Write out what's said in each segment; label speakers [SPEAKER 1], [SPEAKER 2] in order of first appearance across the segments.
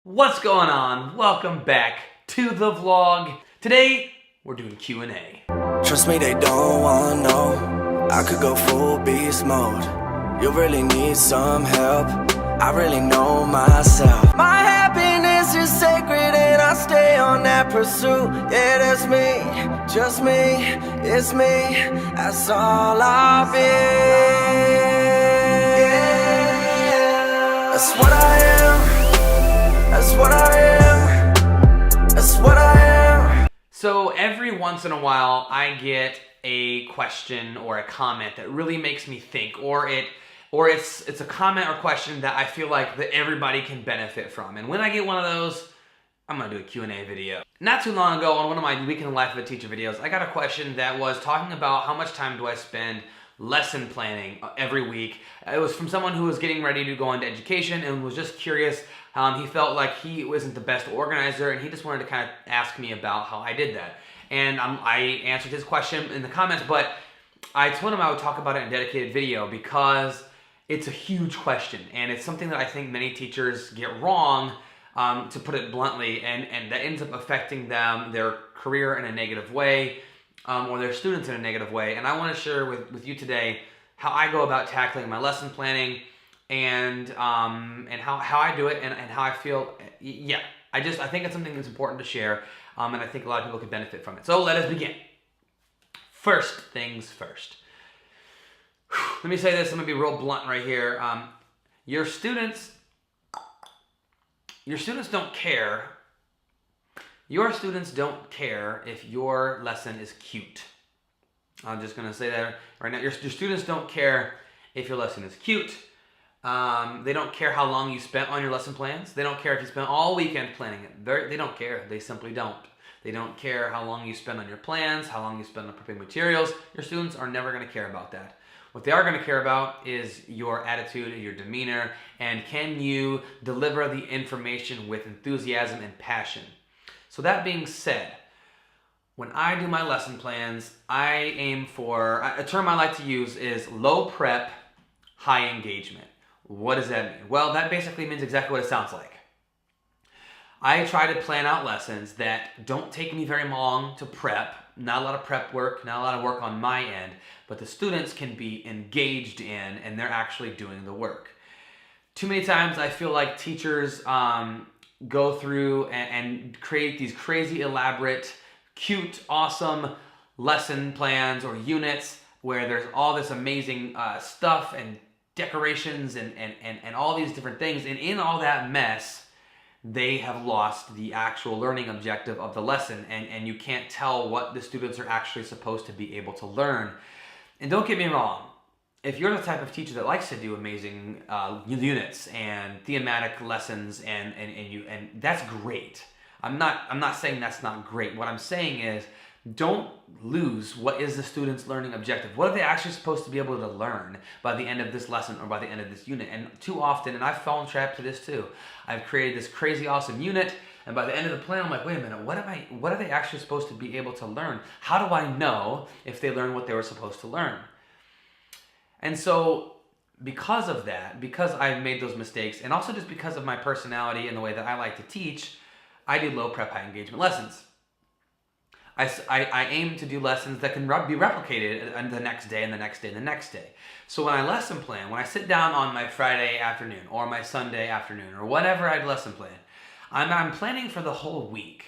[SPEAKER 1] What's going on? Welcome back to the vlog. Today, we're doing Q&A.
[SPEAKER 2] Trust me, they don't wanna know. I could go full beast mode. You really need some help. I really know myself. My happiness is sacred and I stay on that pursuit. Yeah, that's me, just me, it's me. That's all I'll be. Yeah. That's what I am. That's what I am. That's what I am.
[SPEAKER 1] So every once in a while, I get a question or a comment that really makes me think, or it's a comment or question that I feel like that everybody can benefit from. And when I get one of those, I'm gonna do a Q&A video. Not too long ago, on one of my Weekend Life of a Teacher videos, I got a question that was talking about how much time do I spend lesson planning every week. It was from someone who was getting ready to go into education and was just curious. He felt like he wasn't the best organizer, and he just wanted to kind of ask me about how I did that. And I answered his question in the comments, but I told him I would talk about it in a dedicated video because it's a huge question, and it's something that I think many teachers get wrong, to put it bluntly, and that ends up affecting them, their career in a negative way, or their students in a negative way. And I want to share with you today how I go about tackling my lesson planning and how I do it and how I feel. Yeah, I think it's something that's important to share, and I think a lot of people could benefit from it. So let us begin. First things first. Let me say this, I'm gonna be real blunt right here. Your students don't care. Your students don't care if your lesson is cute. I'm just gonna say that right now. Your students don't care if your lesson is cute. They don't care how long you spent on your lesson plans. They don't care if you spent all weekend planning it. They don't care. They simply don't. They don't care how long you spend on your plans, how long you spend on preparing materials. Your students are never gonna care about that. What they are going to care about is your attitude and your demeanor, and can you deliver the information with enthusiasm and passion. So that being said, when I do my lesson plans, I aim for, a term I like to use is low prep, high engagement. What does that mean? Well, that basically means exactly what it sounds like. I try to plan out lessons that don't take me very long to prep, not a lot of prep work, not a lot of work on my end, but the students can be engaged in and they're actually doing the work. Too many times I feel like teachers go through and create these crazy elaborate, cute, awesome lesson plans or units where there's all this amazing stuff and decorations and all these different things, and in all that mess, they have lost the actual learning objective of the lesson, and you can't tell what the students are actually supposed to be able to learn. And don't get me wrong, if you're the type of teacher that likes to do amazing units and thematic lessons and that's great. I'm not saying that's not great. What I'm saying is, don't lose what is the student's learning objective. What are they actually supposed to be able to learn by the end of this lesson or by the end of this unit? And too often, and I've fallen trapped to this too, I've created this crazy awesome unit, and by the end of the plan, I'm like, wait a minute, what are they actually supposed to be able to learn? How do I know if they learned what they were supposed to learn? And so, because of that, because I've made those mistakes, and also just because of my personality and the way that I like to teach, I do low prep, high engagement lessons. I aim to do lessons that can be replicated the next day and the next day and the next day. So when I lesson plan, when I sit down on my Friday afternoon or my Sunday afternoon or whatever I lesson plan, I'm planning for the whole week.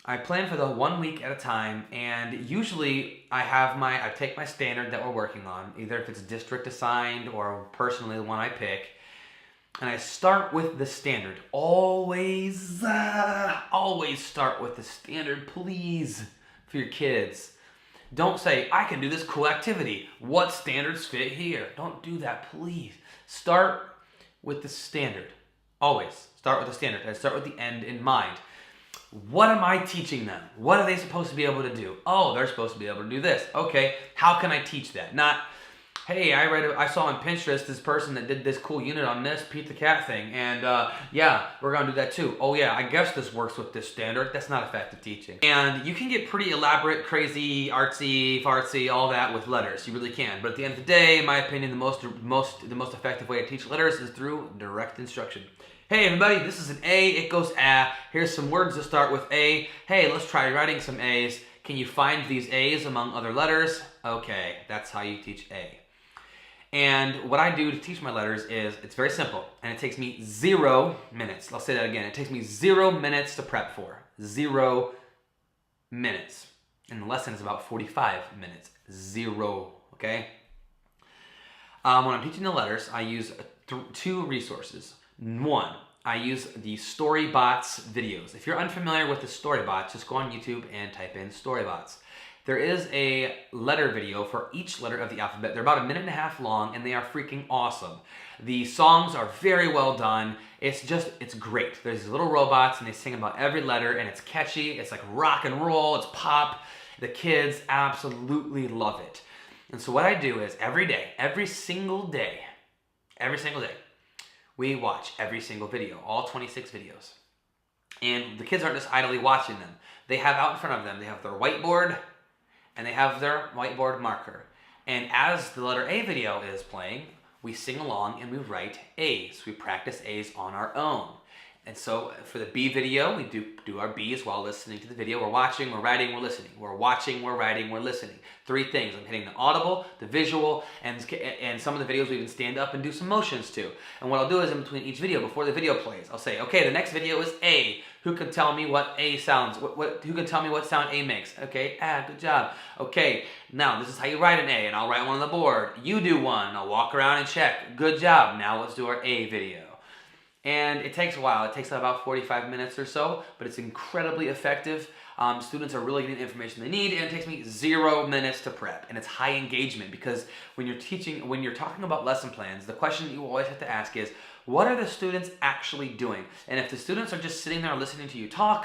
[SPEAKER 1] I plan for the 1 week at a time, and usually I take my standard that we're working on, either if it's district assigned or personally the one I pick, and I start with the standard. Always start with the standard, please, for your kids. Don't say, I can do this cool activity. What standards fit here? Don't do that, please. Start with the standard. Always start with the standard. I start with the end in mind. What am I teaching them? What are they supposed to be able to do? Oh, they're supposed to be able to do this. Okay, how can I teach that? Not, hey, I saw on Pinterest this person that did this cool unit on this Pete the Cat thing, and yeah, we're gonna do that too. Oh yeah, I guess this works with this standard. That's not effective teaching. And you can get pretty elaborate, crazy, artsy, fartsy, all that with letters. You really can. But at the end of the day, in my opinion, the most effective way to teach letters is through direct instruction. Hey everybody, this is an A, it goes ah. Here's some words that start with A. Hey, let's try writing some A's. Can you find these A's among other letters? Okay, that's how you teach A. And what I do to teach my letters is, it's very simple, and it takes me 0 minutes. I'll say that again. It takes me 0 minutes to prep for. 0 minutes. And the lesson is about 45 minutes. 0, okay? When I'm teaching the letters, I use two resources. One, I use the Storybots videos. If you're unfamiliar with the Storybots, just go on YouTube and type in Storybots. There is a letter video for each letter of the alphabet. They're about 1.5 minutes long, and they are freaking awesome. The songs are very well done. It's great. There's these little robots, and they sing about every letter, and it's catchy. It's like rock and roll. It's pop. The kids absolutely love it. And so what I do is every single day, we watch every single video, all 26 videos. And the kids aren't just idly watching them. They have out in front of them, they have their whiteboard, and they have their whiteboard marker. And as the letter A video is playing, we sing along and we write A's. We practice A's on our own. And so for the B video, we do our B's while listening to the video. We're watching, we're writing, we're listening. We're watching, we're writing, we're listening. 3 things. I'm hitting the audible, the visual, and some of the videos we even stand up and do some motions to. And what I'll do is in between each video, before the video plays, I'll say, okay, the next video is A. Who can tell me what A sounds? Who can tell me what sound A makes? Okay, good job. Okay, now this is how you write an A, and I'll write one on the board. You do one, I'll walk around and check. Good job. Now let's do our A video. And it takes a while. It takes about 45 minutes or so, but it's incredibly effective. Students are really getting the information they need, and it takes me 0 minutes to prep. And it's high engagement because when you're talking about lesson plans, the question that you always have to ask is, what are the students actually doing? And if the students are just sitting there listening to you talk,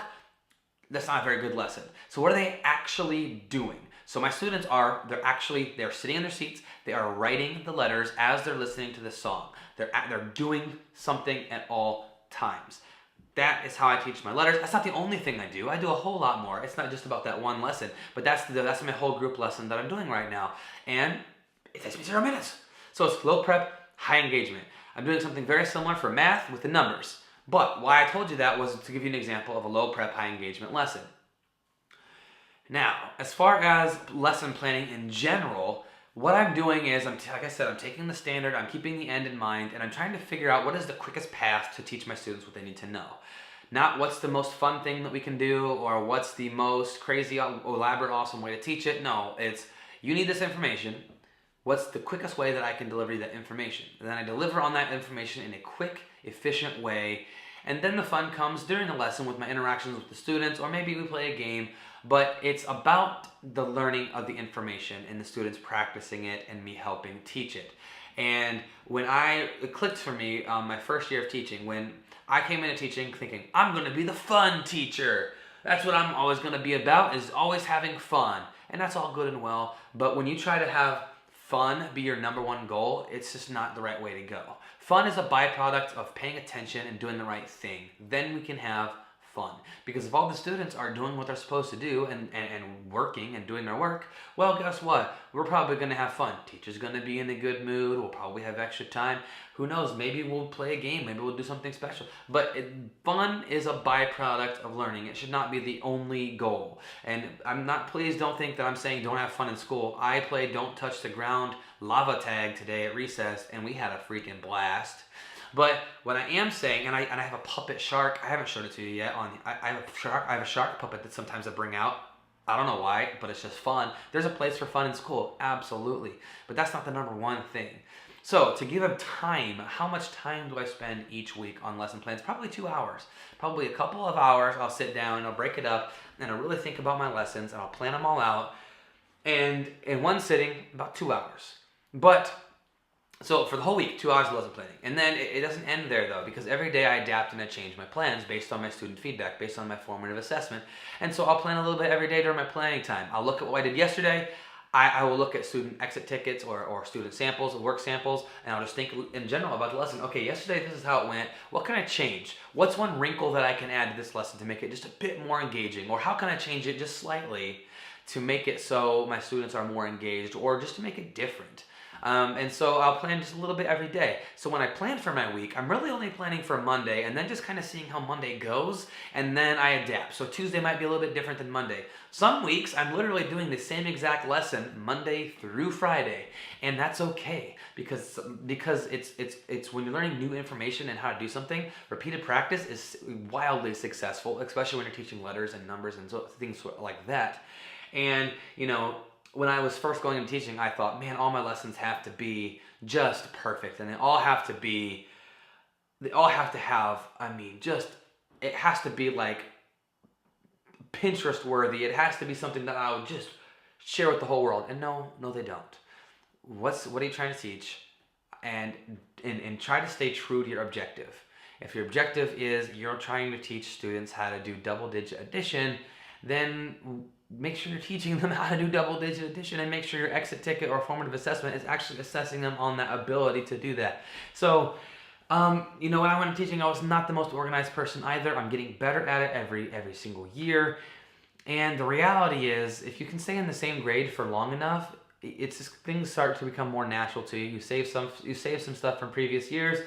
[SPEAKER 1] that's not a very good lesson. So what are they actually doing? So my students they're sitting in their seats, they are writing the letters as they're listening to the song. They're doing something at all times. That is how I teach my letters. That's not the only thing I do. I do a whole lot more. It's not just about that one lesson, but that's my whole group lesson that I'm doing right now. And it takes me 0 minutes. So it's low prep, high engagement. I'm doing something very similar for math with the numbers. But why I told you that was to give you an example of a low prep, high engagement lesson. Now, as far as lesson planning in general, what I'm doing is, like I said, I'm taking the standard, I'm keeping the end in mind, and I'm trying to figure out what is the quickest path to teach my students what they need to know. Not what's the most fun thing that we can do, or what's the most crazy, elaborate, awesome way to teach it. No, it's, you need this information. What's the quickest way that I can deliver you that information? And then I deliver on that information in a quick, efficient way. And then the fun comes during the lesson with my interactions with the students, or maybe we play a game, but it's about the learning of the information and the students practicing it and me helping teach it. And it clicked for me my first year of teaching, when I came into teaching thinking, I'm going to be the fun teacher. That's what I'm always going to be about, is always having fun. And that's all good and well, but when you try to have fun be your #1 goal, it's just not the right way to go. Fun is a byproduct of paying attention and doing the right thing. Then we can have fun. Because if all the students are doing what they're supposed to do and working and doing their work, well, guess what? We're probably going to have fun. Teacher's going to be in a good mood. We'll probably have extra time. Who knows? Maybe we'll play a game. Maybe we'll do something special. But fun is a byproduct of learning. It should not be the only goal. And please don't think that I'm saying don't have fun in school. I played Don't Touch the Ground lava tag today at recess, and we had a freaking blast. But what I am saying, and I have a puppet shark. I haven't showed it to you yet. I have a shark puppet that sometimes I bring out. I don't know why, but it's just fun. There's a place for fun in school, absolutely. But that's not the #1 thing. So to give them time, how much time do I spend each week on lesson plans? Probably 2 hours. Probably a couple of hours. I'll sit down and I'll break it up and I'll really think about my lessons and I'll plan them all out. And in one sitting, about 2 hours. So for the whole week, 2 hours of lesson planning. And then it doesn't end there though, because every day I adapt and I change my plans based on my student feedback, based on my formative assessment. And so I'll plan a little bit every day during my planning time. I'll look at what I did yesterday. I will look at student exit tickets or student samples, work samples, and I'll just think in general about the lesson. Okay, yesterday this is how it went. What can I change? What's one wrinkle that I can add to this lesson to make it just a bit more engaging? Or how can I change it just slightly to make it so my students are more engaged, or just to make it different. And so I'll plan just a little bit every day. So when I plan for my week, I'm really only planning for Monday, and then just kind of seeing how Monday goes, and then I adapt. So Tuesday might be a little bit different than Monday. Some weeks I'm literally doing the same exact lesson Monday through Friday, and that's okay, because it's when you're learning new information and how to do something, repeated practice is wildly successful, especially when you're teaching letters and numbers and so, things like that. And when I was first going into teaching, I thought, man, all my lessons have to be just perfect, and they all have to have, it has to be like Pinterest worthy. It has to be something that I would just share with the whole world. And no, they don't. What are you trying to teach? And try to stay true to your objective. If your objective is you're trying to teach students how to do double-digit addition, then make sure you're teaching them how to do double-digit addition, and make sure your exit ticket or formative assessment is actually assessing them on that ability to do that. So, when I went into teaching, I was not the most organized person either. I'm getting better at it every single year. And the reality is, if you can stay in the same grade for long enough, it's just, things start to become more natural to you. You save some stuff from previous years,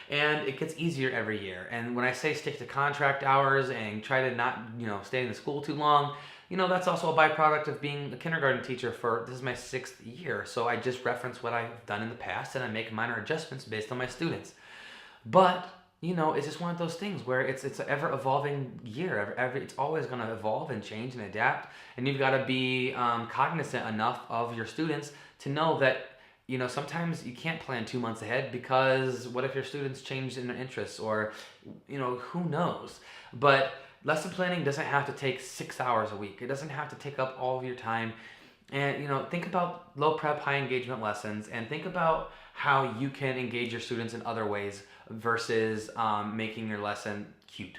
[SPEAKER 1] and it gets easier every year. And when I say stick to contract hours and try to not, stay in the school too long, that's also a byproduct of being a kindergarten teacher this is my 6th year. So I just reference what I've done in the past, and I make minor adjustments based on my students. But, it's just one of those things where it's an ever-evolving year. It's always going to evolve and change and adapt. And you've got to be cognizant enough of your students to know that, sometimes you can't plan 2 months ahead, because what if your students change in their interests, or, who knows? But lesson planning doesn't have to take 6 hours a week. It doesn't have to take up all of your time. And, think about low prep, high engagement lessons, and think about how you can engage your students in other ways versus making your lesson cute.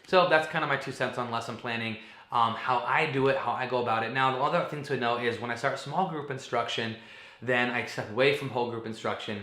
[SPEAKER 1] So that's kind of my 2 cents on lesson planning, how I do it, how I go about it. Now, the other thing to know is when I start small group instruction, then I step away from whole group instruction,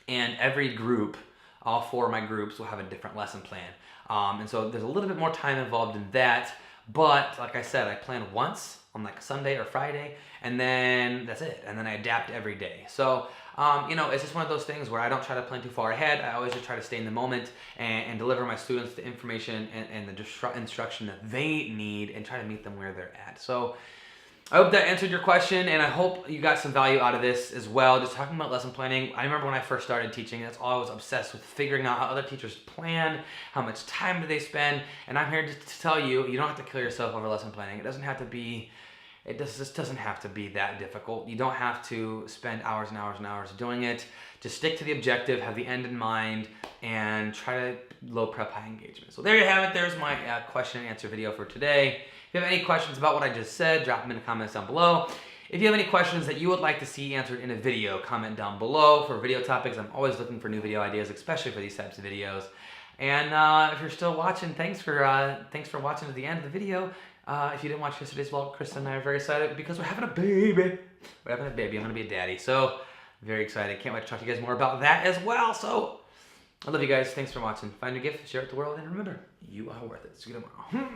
[SPEAKER 1] and every group, all 4 of my groups, will have a different lesson plan. And so there's a little bit more time involved in that, but like I said, I plan once on like Sunday or Friday, and then that's it. And then I adapt every day. So, it's just one of those things where I don't try to plan too far ahead. I always just try to stay in the moment and deliver my students the information and the instruction that they need, and try to meet them where they're at. So I hope that answered your question, and I hope you got some value out of this as well. Just talking about lesson planning, I remember when I first started teaching, that's all I was obsessed with, figuring out how other teachers plan, how much time do they spend, and I'm here to tell you, you don't have to kill yourself over lesson planning. It doesn't have to be, just doesn't have to be that difficult. You don't have to spend hours and hours and hours doing it. Just stick to the objective, have the end in mind, and try to low prep, high engagement. So there you have it. There's my question and answer video for today. If you have any questions about what I just said, drop them in the comments down below. If you have any questions that you would like to see answered in a video, comment down below for video topics. I'm always looking for new video ideas, especially for these types of videos. And if you're still watching, thanks for watching to the end of the video. If you didn't watch yesterday's vlog, Krista and I are very excited because we're having a baby. We're having a baby. I'm going to be a daddy. So, very excited. Can't wait to talk to you guys more about that as well. So, I love you guys. Thanks for watching. Find your gift, share it with the world, and remember, you are worth it. See you tomorrow.